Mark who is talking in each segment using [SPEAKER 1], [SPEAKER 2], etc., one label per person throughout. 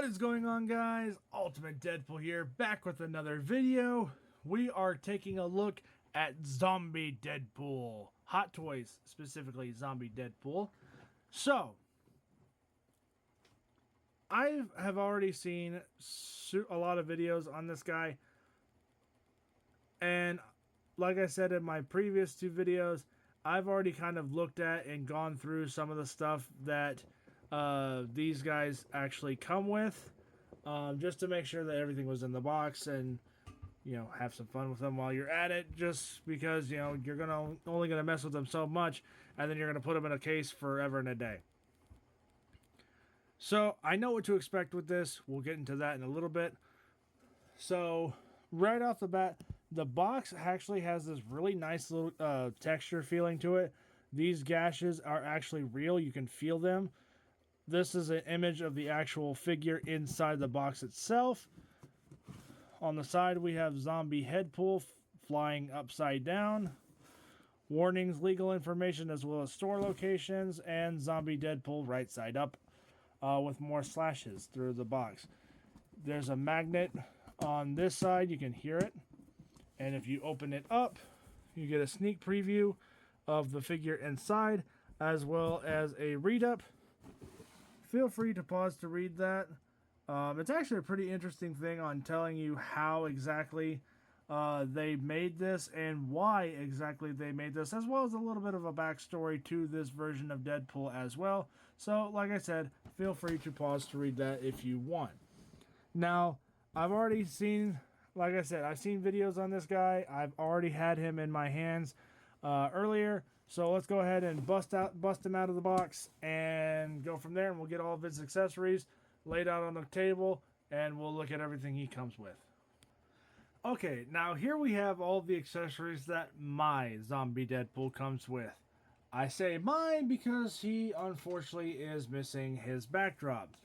[SPEAKER 1] What is going on, guys? Ultimate Deadpool here, back with another video. We are taking a look at Zombie Deadpool. Hot Toys, specifically Zombie Deadpool. So, I have already seen a lot of videos on this guy. And like I said in my previous two videos, I've already kind of looked at and gone through some of the stuff that these guys actually come with, just to make sure that everything was in the box and, you know, have some fun with them while you're at it, just because, you know, you're only gonna mess with them so much, and then you're gonna put them in a case forever and a day. So I know what to expect with this. We'll get into that in a little bit. So right off the bat, the box actually has this really nice little texture feeling to it. These gashes are actually real. You can feel them. This is an image of the actual figure inside the box itself. On the side, we have Zombie Headpool flying upside down. Warnings, legal information, as well as store locations. And Zombie Deadpool right side up, with more slashes through the box. There's a magnet on this side. You can hear it. And if you open it up, you get a sneak preview of the figure inside, as well as a read-up. Feel free to pause to read that. It's actually a pretty interesting thing on telling you how exactly they made this and why exactly they made this, as well as a little bit of a backstory to this version of Deadpool as well. So, like I said, feel free to pause to read that if you want. Now, I've already seen, like I said, I've seen videos on this guy. I've already had him in my hands earlier. So let's go ahead and bust him out of the box and go from there, and we'll get all of his accessories laid out on the table, and we'll look at everything he comes with. Okay, now here we have all the accessories that my Zombie Deadpool comes with. I say mine because he unfortunately is missing his backdrop.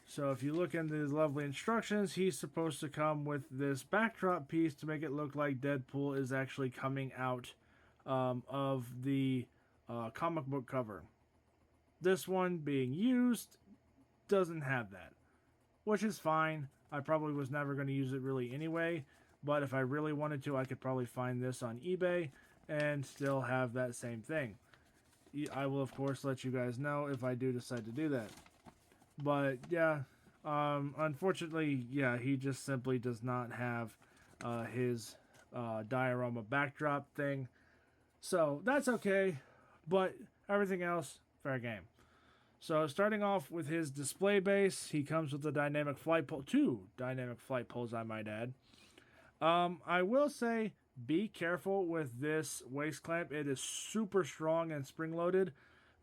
[SPEAKER 1] So if you look into his lovely instructions, he's supposed to come with this backdrop piece to make it look like Deadpool is actually coming out of the comic book cover. This one being used doesn't have that, which is fine. I probably was never going to use it really anyway, but if I really wanted to, I could probably find this on eBay and still have that same thing. I will, of course, let you guys know if I do decide to do that. But yeah, unfortunately, yeah, he just simply does not have his diorama backdrop thing. So that's okay, but everything else, fair game. So starting off with his display base, he comes with the dynamic flight pole, 2 dynamic flight poles, I might add. I will say, be careful with this waist clamp. It is super strong and spring-loaded.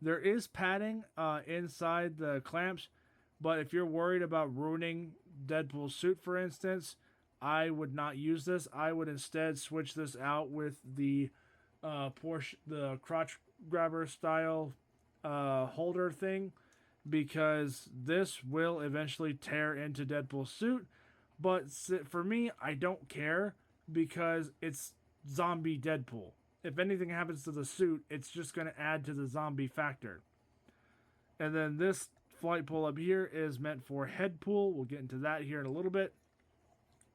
[SPEAKER 1] There is padding inside the clamps, but if you're worried about ruining Deadpool's suit, for instance, I would not use this. I would instead switch this out with the the crotch grabber style holder thing, because this will eventually tear into Deadpool's suit. But for me, I don't care, because it's Zombie Deadpool. If anything happens to the suit, it's just going to add to the zombie factor. And then this flight pole up here is meant for head pull. We'll get into that here in a little bit.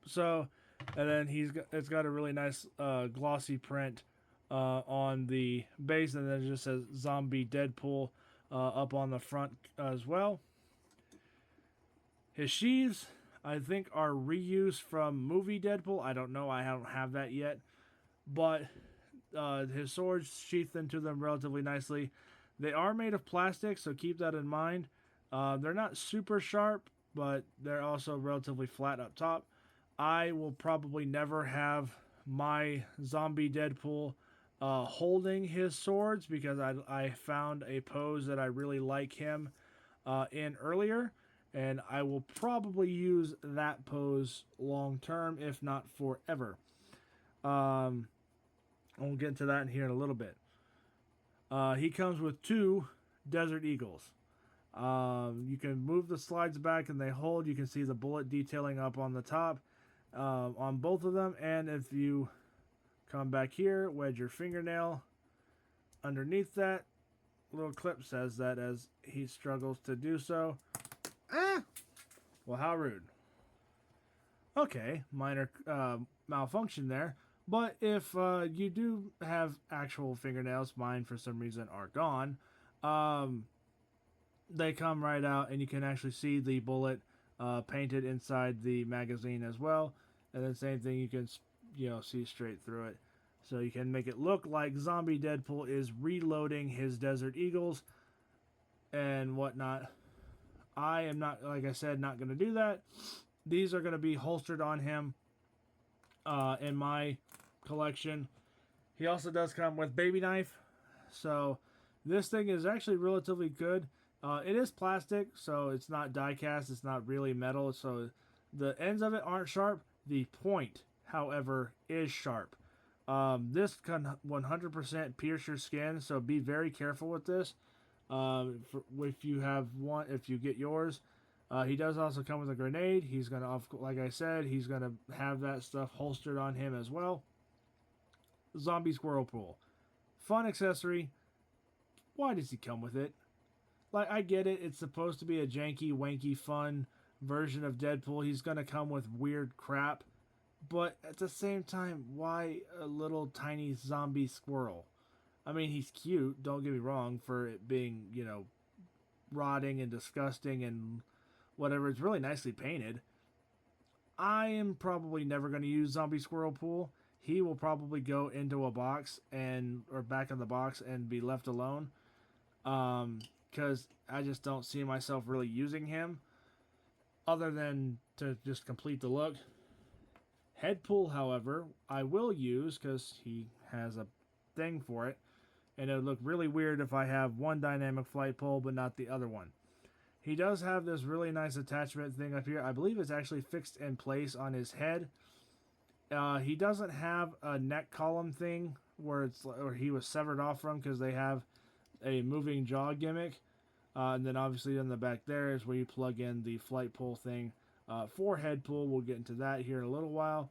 [SPEAKER 1] So, and then it's got a really nice glossy print on the base, and then it just says Zombie Deadpool up on the front as well. His sheaths, I think, are reused from movie Deadpool. I don't know. I don't have that yet. But his swords sheathed into them relatively nicely. They are made of plastic, so keep that in mind. They're not super sharp, but they're also relatively flat up top. I will probably never have my Zombie Deadpool holding his swords, because I found a pose that I really like him in earlier, and I will probably use that pose long term, if not forever. We'll get into that in here in a little bit. He comes with 2 Desert Eagles. You can move the slides back and they hold. You can see the bullet detailing up on the top on both of them. And if you come back here, wedge your fingernail underneath that, little clip says that as he struggles to do so. Well, how rude. Okay, minor malfunction there. But if you do have actual fingernails, mine for some reason are gone, um, they come right out, and you can actually see the bullet painted inside the magazine as well. And then same thing, you can see straight through it. So you can make it look like zombie Deadpool is reloading his Desert Eagles and whatnot. I am not, like I said, not going to do that. These are going to be holstered on him in my collection. He also does come with baby knife. So this thing is actually relatively good. It is plastic, so it's not die cast. It's not really metal. So the ends of it aren't sharp. The point, however, is sharp. This can 100% pierce your skin, so be very careful with this. If you have one, if you get yours, he does also come with a grenade. He's gonna, like I said, he's gonna have that stuff holstered on him as well. Zombie squirrel pool, fun accessory. Why does he come with it? Like, I get it. It's supposed to be a janky, wanky, fun version of Deadpool. He's gonna come with weird crap, but at the same time, why a little tiny zombie squirrel? I mean, he's cute, don't get me wrong, for it being, rotting and disgusting and whatever. It's really nicely painted. I am probably never going to use Zombie Squirrel Pool. He will probably go into a box or back in the box and be left alone. Because I just don't see myself really using him other than to just complete the look. Headpool, however, I will use because he has a thing for it. And it would look really weird if I have one dynamic flight pole but not the other one. He does have this really nice attachment thing up here. I believe it's actually fixed in place on his head. He doesn't have a neck column thing where he was severed off from because they have a moving jaw gimmick. And then obviously in the back there is where you plug in the flight pole thing for Headpool. We'll get into that here in a little while.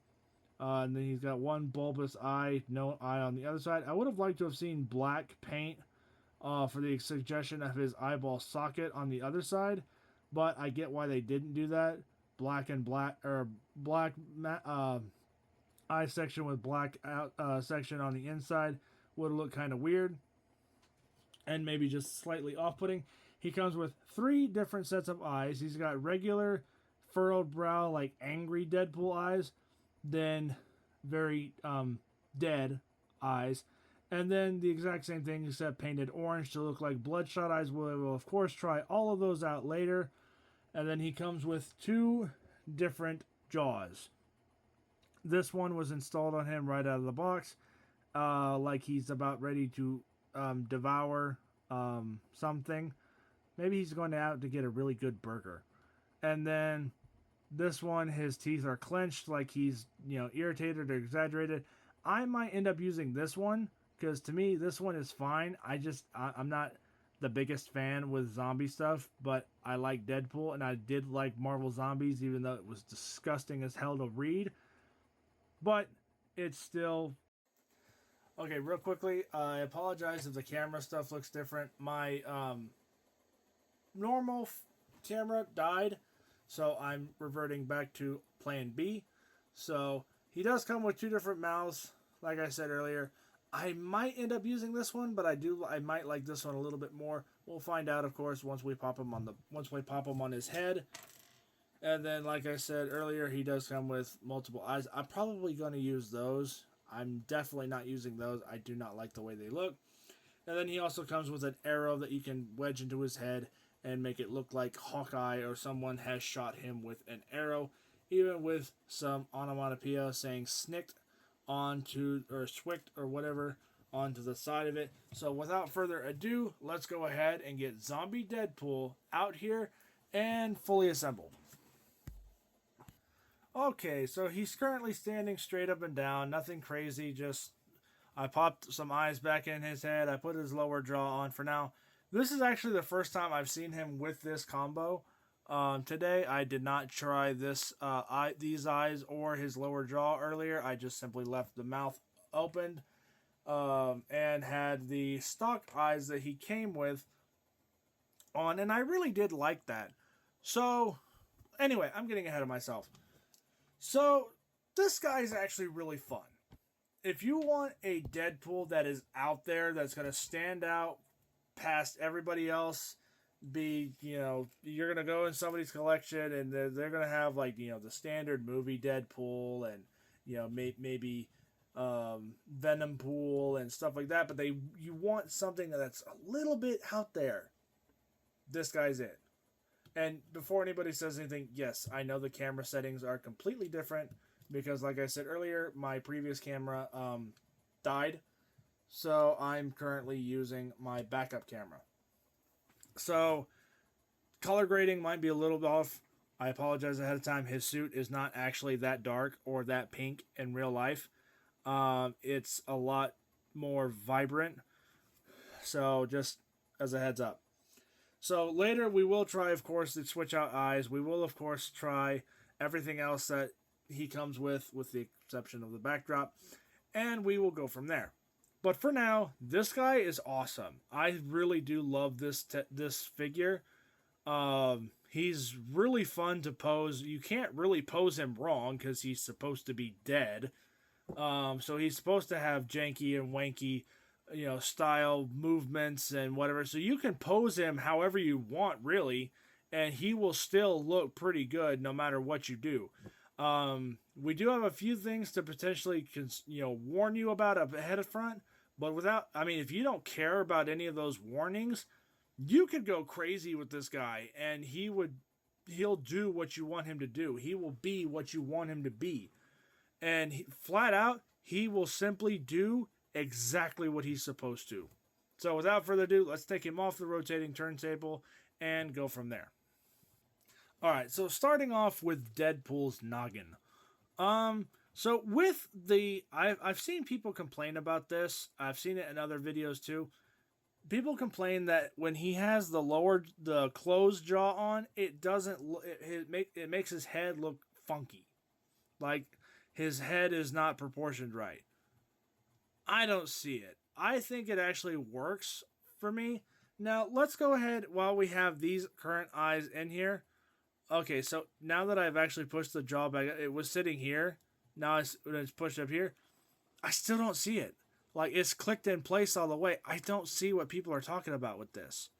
[SPEAKER 1] And then he's got one bulbous eye, no eye on the other side. I would have liked to have seen black paint for the suggestion of his eyeball socket on the other side, but I get why they didn't do that. Black eye section with black out section on the inside would look kind of weird and maybe just slightly off-putting. He comes with 3 different sets of eyes. He's got regular furrowed brow, like angry Deadpool eyes, then very dead eyes, and then the exact same thing except painted orange to look like bloodshot eyes. We will of course try all of those out later. And then he comes with 2 different jaws. This one was installed on him right out of the box, like he's about ready to devour something. Maybe he's going out to get a really good burger. And then this one, his teeth are clenched like he's, irritated or exaggerated. I might end up using this one because to me, this one is fine. I'm not the biggest fan with zombie stuff, but I like Deadpool and I did like Marvel Zombies, even though it was disgusting as hell to read. But it's still... Okay, real quickly, I apologize if the camera stuff looks different. My normal camera died, so I'm reverting back to plan B. So he does come with 2 different mouths, like I said earlier. I might end up using this one, but I might like this one a little bit more. We'll find out, of course, once we pop him on his head. And then, like I said earlier, he does come with multiple eyes. I'm probably going to use those. I'm definitely not using those. I do not like the way they look. And then he also comes with an arrow that you can wedge into his head and make it look like Hawkeye or someone has shot him with an arrow, even with some onomatopoeia saying snicked onto, or swicked or whatever, onto the side of it. So without further ado, let's go ahead and get Zombie Deadpool out here and fully assembled. Okay, so he's currently standing straight up and down, nothing crazy, just I popped some eyes back in his head, I put his lower jaw on for now. This is actually the first time I've seen him with this combo. Today I did not try these eyes or his lower jaw earlier. I just simply left the mouth opened and had the stock eyes that he came with on, and I really did like that. So Anyway, I'm getting ahead of myself. So this guy is actually really fun. If you want a Deadpool that is out there, that's going to stand out past everybody else, you're going to go in somebody's collection and they're going to have like, the standard movie Deadpool and, maybe Venom Pool and stuff like that. But you want something that's a little bit out there. This guy's it. And before anybody says anything, yes, I know the camera settings are completely different because, like I said earlier, my previous camera died. So I'm currently using my backup camera. So color grading might be a little off. I apologize ahead of time. His suit is not actually that dark or that pink in real life. It's a lot more vibrant. So just as a heads up. So later we will try, of course, to switch out eyes. We will, of course, try everything else that he comes with the exception of the backdrop. And we will go from there. But for now, this guy is awesome. I really do love this figure. He's really fun to pose. You can't really pose him wrong because he's supposed to be dead. So he's supposed to have janky and wanky style movements and whatever. So you can pose him however you want, really, and he will still look pretty good no matter what you do. We do have a few things to potentially, warn you about ahead of front, but if you don't care about any of those warnings, you could go crazy with this guy, and he'll do what you want him to do. He will be what you want him to be. And flat out, he will simply do exactly what he's supposed to. So without further ado, let's take him off the rotating turntable and go from there. Alright, so starting off with Deadpool's noggin. So with I've seen people complain about this. I've seen it in other videos too. People complain that when he has the closed jaw on, it makes his head look funky. Like his head is not proportioned right. I don't see it. I think it actually works for me. Now, let's go ahead while we have these current eyes in here. Okay, so now that I've actually pushed the jaw back, it was sitting here. Now it's pushed up here. I still don't see it. Like, it's clicked in place all the way. I don't see what people are talking about with this.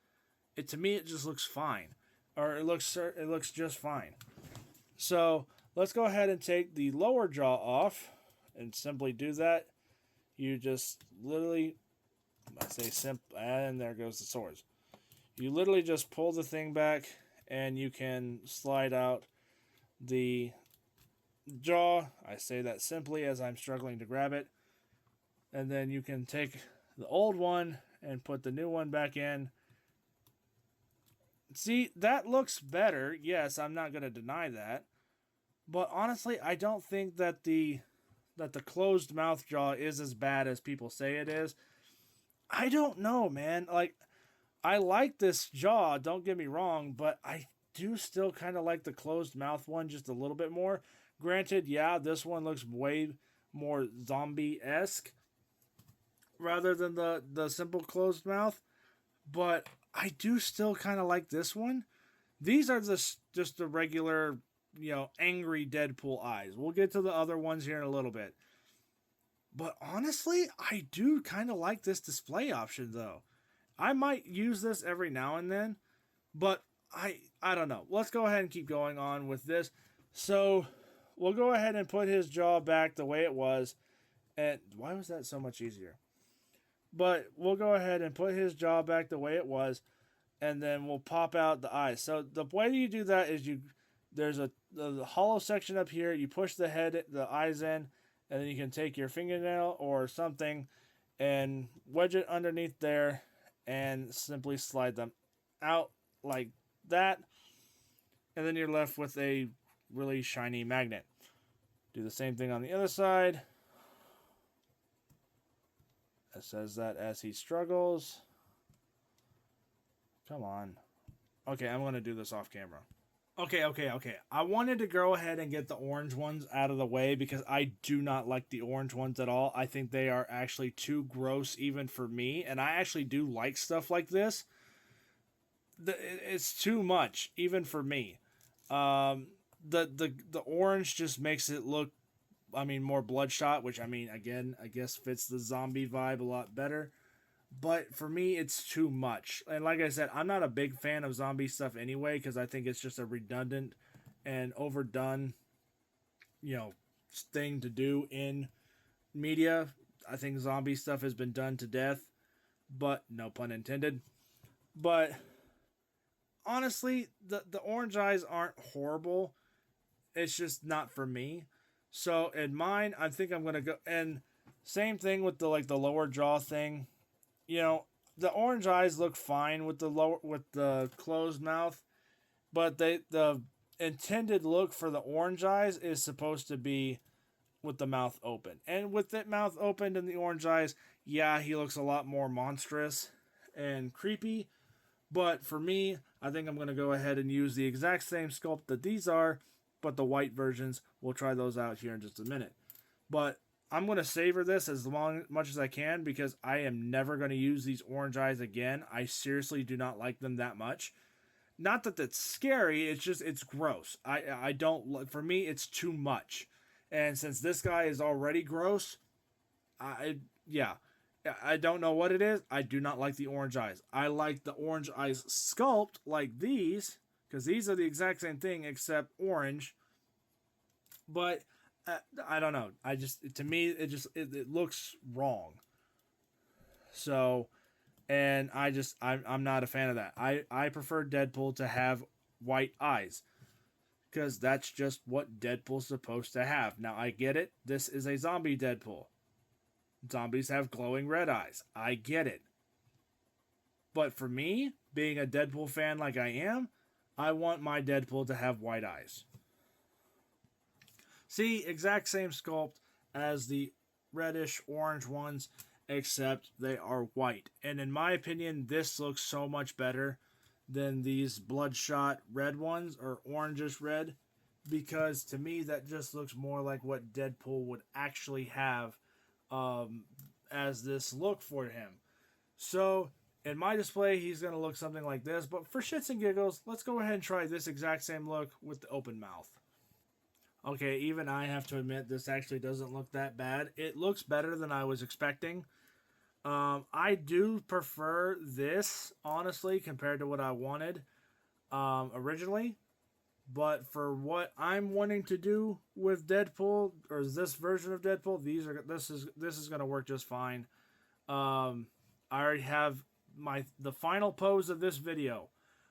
[SPEAKER 1] To me, it just looks fine. Or it looks just fine. So, let's go ahead and take the lower jaw off and simply do that. You just literally, and there goes the swords. You literally just pull the thing back and you can slide out the jaw. I say that simply as I'm struggling to grab it. And then you can take the old one and put the new one back in. See, that looks better. Yes, I'm not going to deny that. But honestly, I don't think that the closed mouth jaw is as bad as people say it is. I don't know, man. Like, I like this jaw, don't get me wrong, but I do still kind of like the closed mouth one just a little bit more. Granted, yeah, this one looks way more zombie-esque rather than the simple closed mouth, but I do still kind of like this one. These are just the regular, angry Deadpool eyes. We'll get to the other ones here in a little bit. But honestly, I do kind of like this display option, though. I might use this every now and then, but I don't know. Let's go ahead and keep going on with this. So, we'll go ahead and put his jaw back the way it was. And why was that so much easier? But we'll go ahead and put his jaw back the way it was, and then we'll pop out the eyes. So the way you do that is there's the hollow section up here. You push the eyes in, and then you can take your fingernail or something and wedge it underneath there and simply slide them out like that. And then you're left with a really shiny magnet. Do the same thing on the other side. It says that as he struggles. Come on. Okay, I'm going to do this off camera. Okay. I wanted to go ahead and get the orange ones out of the way because I do not like the orange ones at all. I think they are actually too gross even for me. And I actually do like stuff like this. It's too much, even for me. Um, the orange just makes it look, I mean, more bloodshot, which I mean, again, I guess fits the zombie vibe a lot better. But for me, it's too much. And like I said, I'm not a big fan of zombie stuff anyway because I think it's just a redundant and overdone, you know, thing to do in media. I think zombie stuff has been done to death, but no pun intended. But honestly, the orange eyes aren't horrible. It's just not for me. So in mine, I think I'm gonna go and same thing with the like the lower jaw thing. You know, the orange eyes look fine with the lower with the closed mouth, but the intended look for the orange eyes is supposed to be with the mouth open. And with that mouth opened and the orange eyes, yeah, he looks a lot more monstrous and creepy. But for me, I think I'm going to go ahead and use the exact same sculpt that these are, but the white versions. We'll try those out here in just a minute. But I'm going to savor this as much as I can because I am never going to use these orange eyes again. I seriously do not like them that much. Not that that's scary, it's just it's gross. I don't, for me it's too much. And since this guy is already gross, I yeah, I don't know what it is. I do not like the orange eyes. I like the orange eyes sculpt like these because these are the exact same thing except orange. But I don't know. I just to me it looks wrong. So and I'm not a fan of that. I prefer Deadpool to have white eyes because that's just what Deadpool's supposed to have. Now I get it. This is a zombie Deadpool. Zombies have glowing red eyes. I get it. But for me, being a Deadpool fan like I am, I want my Deadpool to have white eyes. See, exact same sculpt as the reddish orange ones, except they are white. And in my opinion, this looks so much better than these bloodshot red ones or orangish red because to me that just looks more like what Deadpool would actually have um, as this look for him. So in my display, he's going to look something like this. But for shits and giggles, let's go ahead and try this exact same look with the open mouth. Okay, even I have to admit this actually doesn't look that bad. It looks better than I was expecting. I do prefer this, honestly, compared to what I wanted originally. But for what I'm wanting to do with Deadpool, or this version of Deadpool, this is gonna work just fine. I already have the final pose of this video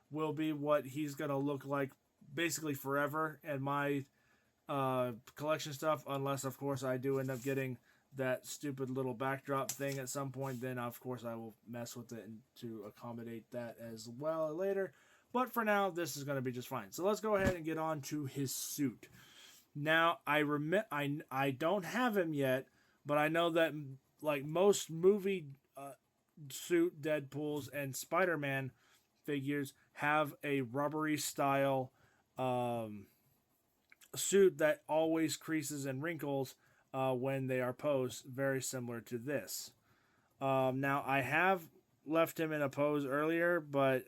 [SPEAKER 1] will be what he's gonna look like basically forever, and my collection stuff, unless of course I do end up getting that stupid little backdrop thing at some point, then of course I will mess with it to accommodate that as well later. But for now, this is going to be just fine. So let's go ahead and get on to his suit. Now, I don't have him yet, but I know that like most movie suit Deadpools and Spider-Man figures have a rubbery style suit that always creases and wrinkles when they are posed, very similar to this. Now, I have left him in a pose earlier, but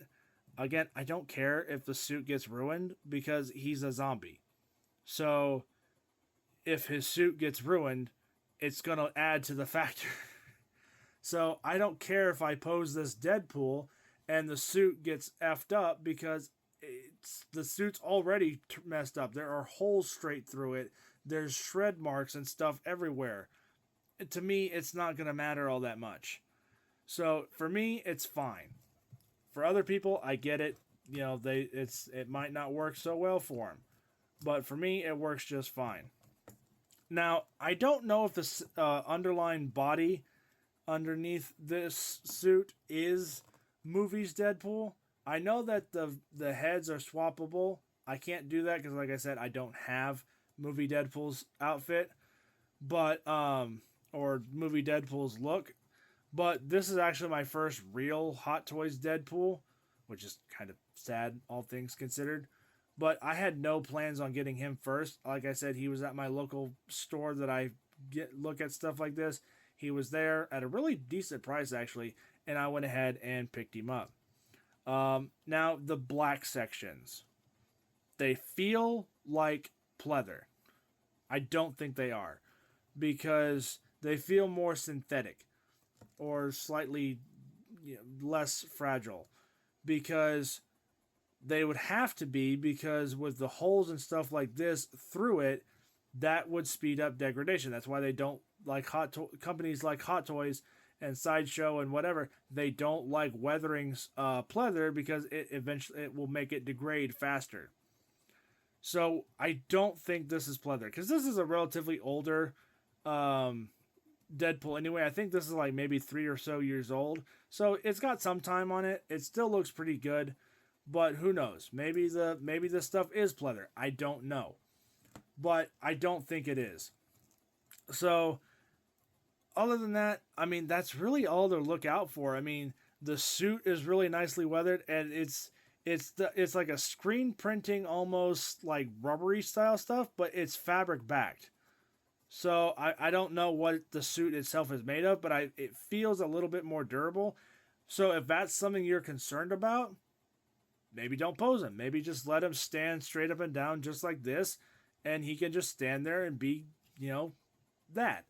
[SPEAKER 1] again, I don't care if the suit gets ruined because he's a zombie. So, if his suit gets ruined, it's going to add to the factor. So, I don't care if I pose this Deadpool and the suit gets effed up because the suit's already messed up. There are holes straight through it. There's shred marks and stuff everywhere. To me, it's not going to matter all that much. So, for me, it's fine. For other people, I get it. You know, it might not work so well for them, but for me, it works just fine. Now, I don't know if the underlying body underneath this suit is movies Deadpool. I know that the heads are swappable. I can't do that because, like I said, I don't have movie Deadpool's outfit, but or movie Deadpool's look. But this is actually my first real Hot Toys Deadpool, which is kind of sad, all things considered. But I had no plans on getting him first. Like I said, he was at my local store that I look at stuff like this. He was there at a really decent price, actually, and I went ahead and picked him up. Now, the black sections. they feel like pleather. I don't think they are, because they feel more synthetic or slightly, less fragile, because they would have to be, because with the holes and stuff like this through it, that would speed up degradation. That's why they don't like companies like Hot Toys and Sideshow and whatever. They don't like weathering pleather, because it will make it degrade faster. So I don't think this is pleather, because this is a relatively older Deadpool anyway. I think this is like maybe 3 or so years old. So it's got some time on it. It still looks pretty good, but who knows? Maybe this stuff is pleather. I don't know, but I don't think it is. So other than that, I mean, that's really all to look out for. I mean, the suit is really nicely weathered, and it's like a screen printing, almost like rubbery style stuff, but it's fabric backed. So I don't know what the suit itself is made of, but it feels a little bit more durable. So if that's something you're concerned about, maybe don't pose him. Maybe just let him stand straight up and down just like this, and he can just stand there and be, that.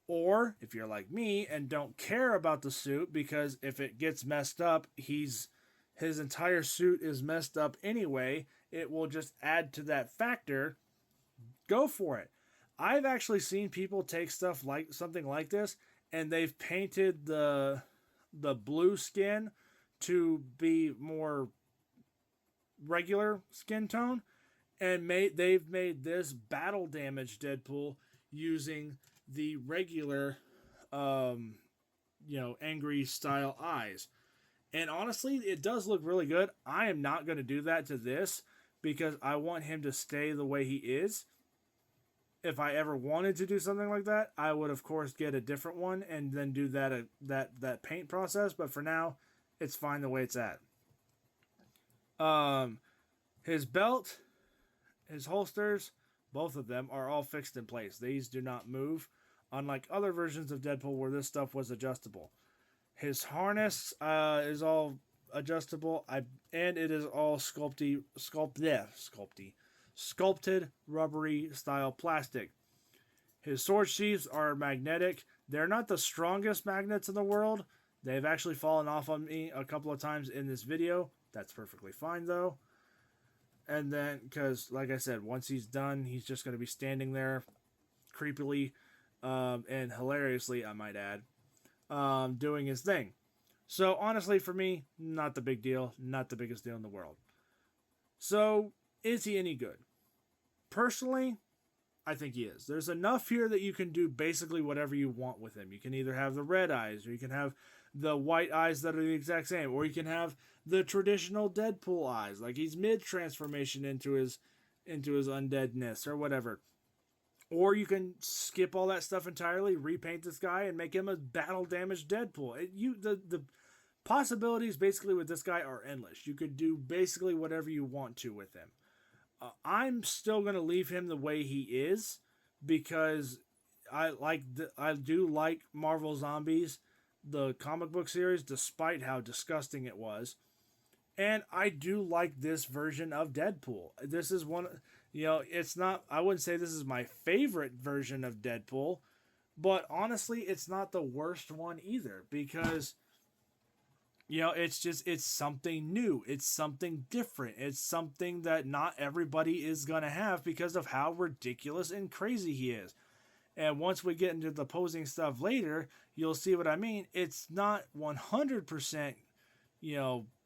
[SPEAKER 1] Or if you're like me and don't care about the suit, because if it gets messed up, his entire suit is messed up anyway, it will just add to that factor. Go for it. I've actually seen people take stuff like something like this, and they've painted the blue skin to be more regular skin tone, and they've made this battle damage Deadpool using the regular angry style eyes. And honestly, it does look really good. I am not going to do that to this, because I want him to stay the way he is. If I ever wanted to do something like that, I would of course get a different one and then do that paint process. But for now, it's fine the way it's at. His belt, his holsters, both of them are all fixed in place. These do not move, unlike other versions of Deadpool where this stuff was adjustable. His harness is all adjustable, and it is all sculpted rubbery style plastic. His sword sheaths are magnetic. They're not the strongest magnets in the world. They've actually fallen off on me a couple of times in this video. That's perfectly fine though. And then, because like I said, once he's done, he's just going to be standing there creepily and hilariously, I might add, doing his thing. So honestly, for me, not the big deal. Not the biggest deal in the world. So is he any good? Personally, I think he is. There's enough here that you can do basically whatever you want with him. You can either have the red eyes, or you can have the white eyes that are the exact same, or you can have the traditional Deadpool eyes, like he's mid-transformation into his undeadness or whatever. Or you can skip all that stuff entirely, repaint this guy, and make him a battle-damaged Deadpool. The possibilities basically with this guy are endless. You could do basically whatever you want to with him. I'm still going to leave him the way he is, because I do like Marvel Zombies, the comic book series, despite how disgusting it was. And I do like this version of Deadpool. This is one, it's not, I wouldn't say this is my favorite version of Deadpool, but honestly, it's not the worst one either, because it's something new. It's something different. It's something that not everybody is going to have because of how ridiculous and crazy he is. And once we get into the posing stuff later, you'll see what I mean. It's not 100%,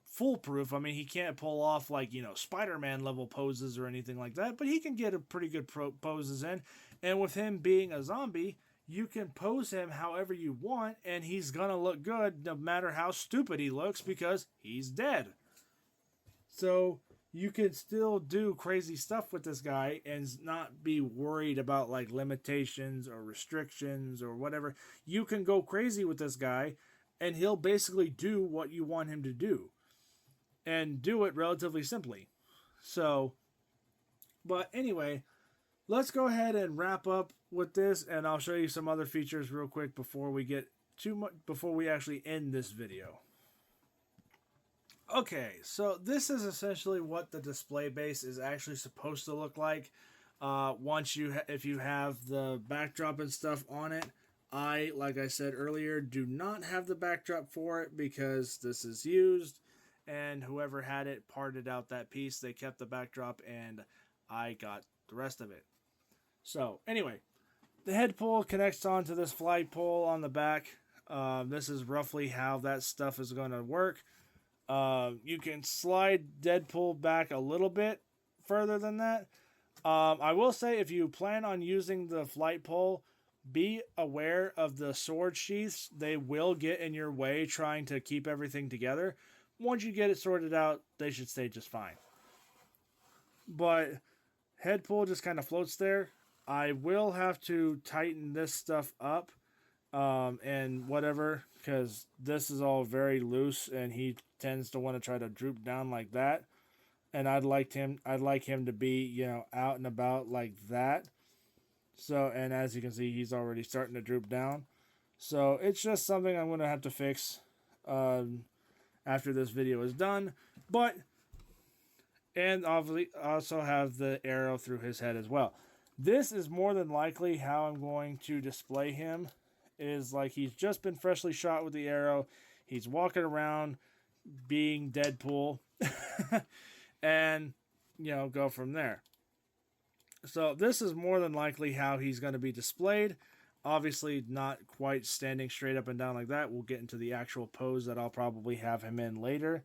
[SPEAKER 1] foolproof. I mean, he can't pull off like, Spider-Man level poses or anything like that, but he can get a pretty good poses in. And with him being a zombie, you can pose him however you want, and he's going to look good no matter how stupid he looks, because he's dead. So you can still do crazy stuff with this guy and not be worried about like limitations or restrictions or whatever. You can go crazy with this guy, and he'll basically do what you want him to do, and do it relatively simply. So, but anyway, let's go ahead and wrap up with this, and I'll show you some other features real quick before we get before we actually end this video. Okay, so this is essentially what the display base is actually supposed to look like. Once if you have the backdrop and stuff on it, like I said earlier, do not have the backdrop for it because this is used, and whoever had it parted out that piece. They kept the backdrop, and I got the rest of it. So anyway, the head pull connects onto this flight pole on the back. This is roughly how that stuff is going to work. You can slide Deadpool back a little bit further than that. I will say if you plan on using the flight pole, be aware of the sword sheaths. They will get in your way trying to keep everything together. Once you get it sorted out, they should stay just fine. But head pull just kind of floats there. I will have to tighten this stuff up and whatever, because this is all very loose and he tends to want to try to droop down like that. And I'd like him to be, out and about like that. So, and as you can see, he's already starting to droop down. So it's just something I'm going to have to fix after this video is done. But, and obviously also have the arrow through his head as well. This is more than likely how I'm going to display him. Is like he's just been freshly shot with the arrow. He's walking around being Deadpool. And, go from there. So this is more than likely how he's going to be displayed. Obviously not quite standing straight up and down like that. We'll get into the actual pose that I'll probably have him in later.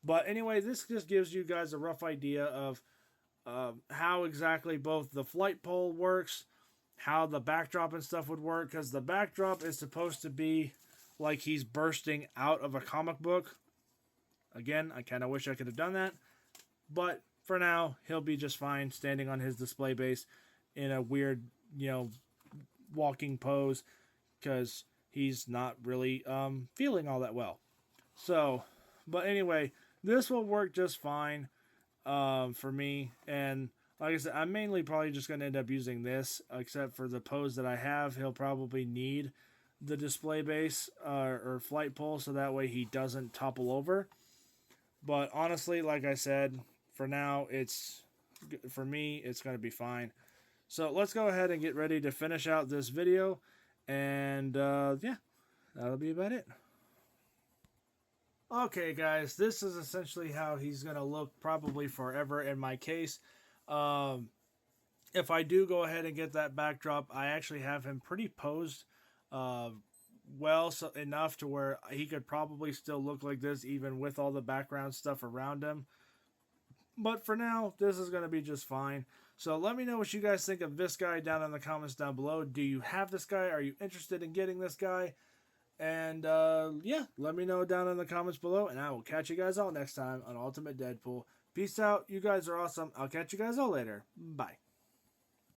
[SPEAKER 1] But anyway, this just gives you guys a rough idea of how exactly both the flight pole works, how the backdrop and stuff would work, because the backdrop is supposed to be like he's bursting out of a comic book. Again, I kind of wish I could have done that. But for now, he'll be just fine standing on his display base in a weird, walking pose because he's not really feeling all that well. So, but anyway, this will work just fine for me. And like I said, I'm mainly probably just going to end up using this, except for the pose that I have. He'll probably need the display base or flight pole so that way he doesn't topple over. But honestly, like I said, for now, for me, it's going to be fine. So let's go ahead and get ready to finish out this video. And yeah, that'll be about it. Okay, guys, this is essentially how he's going to look probably forever in my case. If I do go ahead and get that backdrop, I actually have him pretty posed enough to where he could probably still look like this even with all the background stuff around him. But for now, this is going to be just fine. So let me know what you guys think of this guy down in the comments down below. Do you have this guy? Are you interested in getting this guy? And yeah, let me know down in the comments below. And I will catch you guys all next time on Ultimate Deadpool. Peace out. You guys are awesome. I'll catch you guys all later. Bye.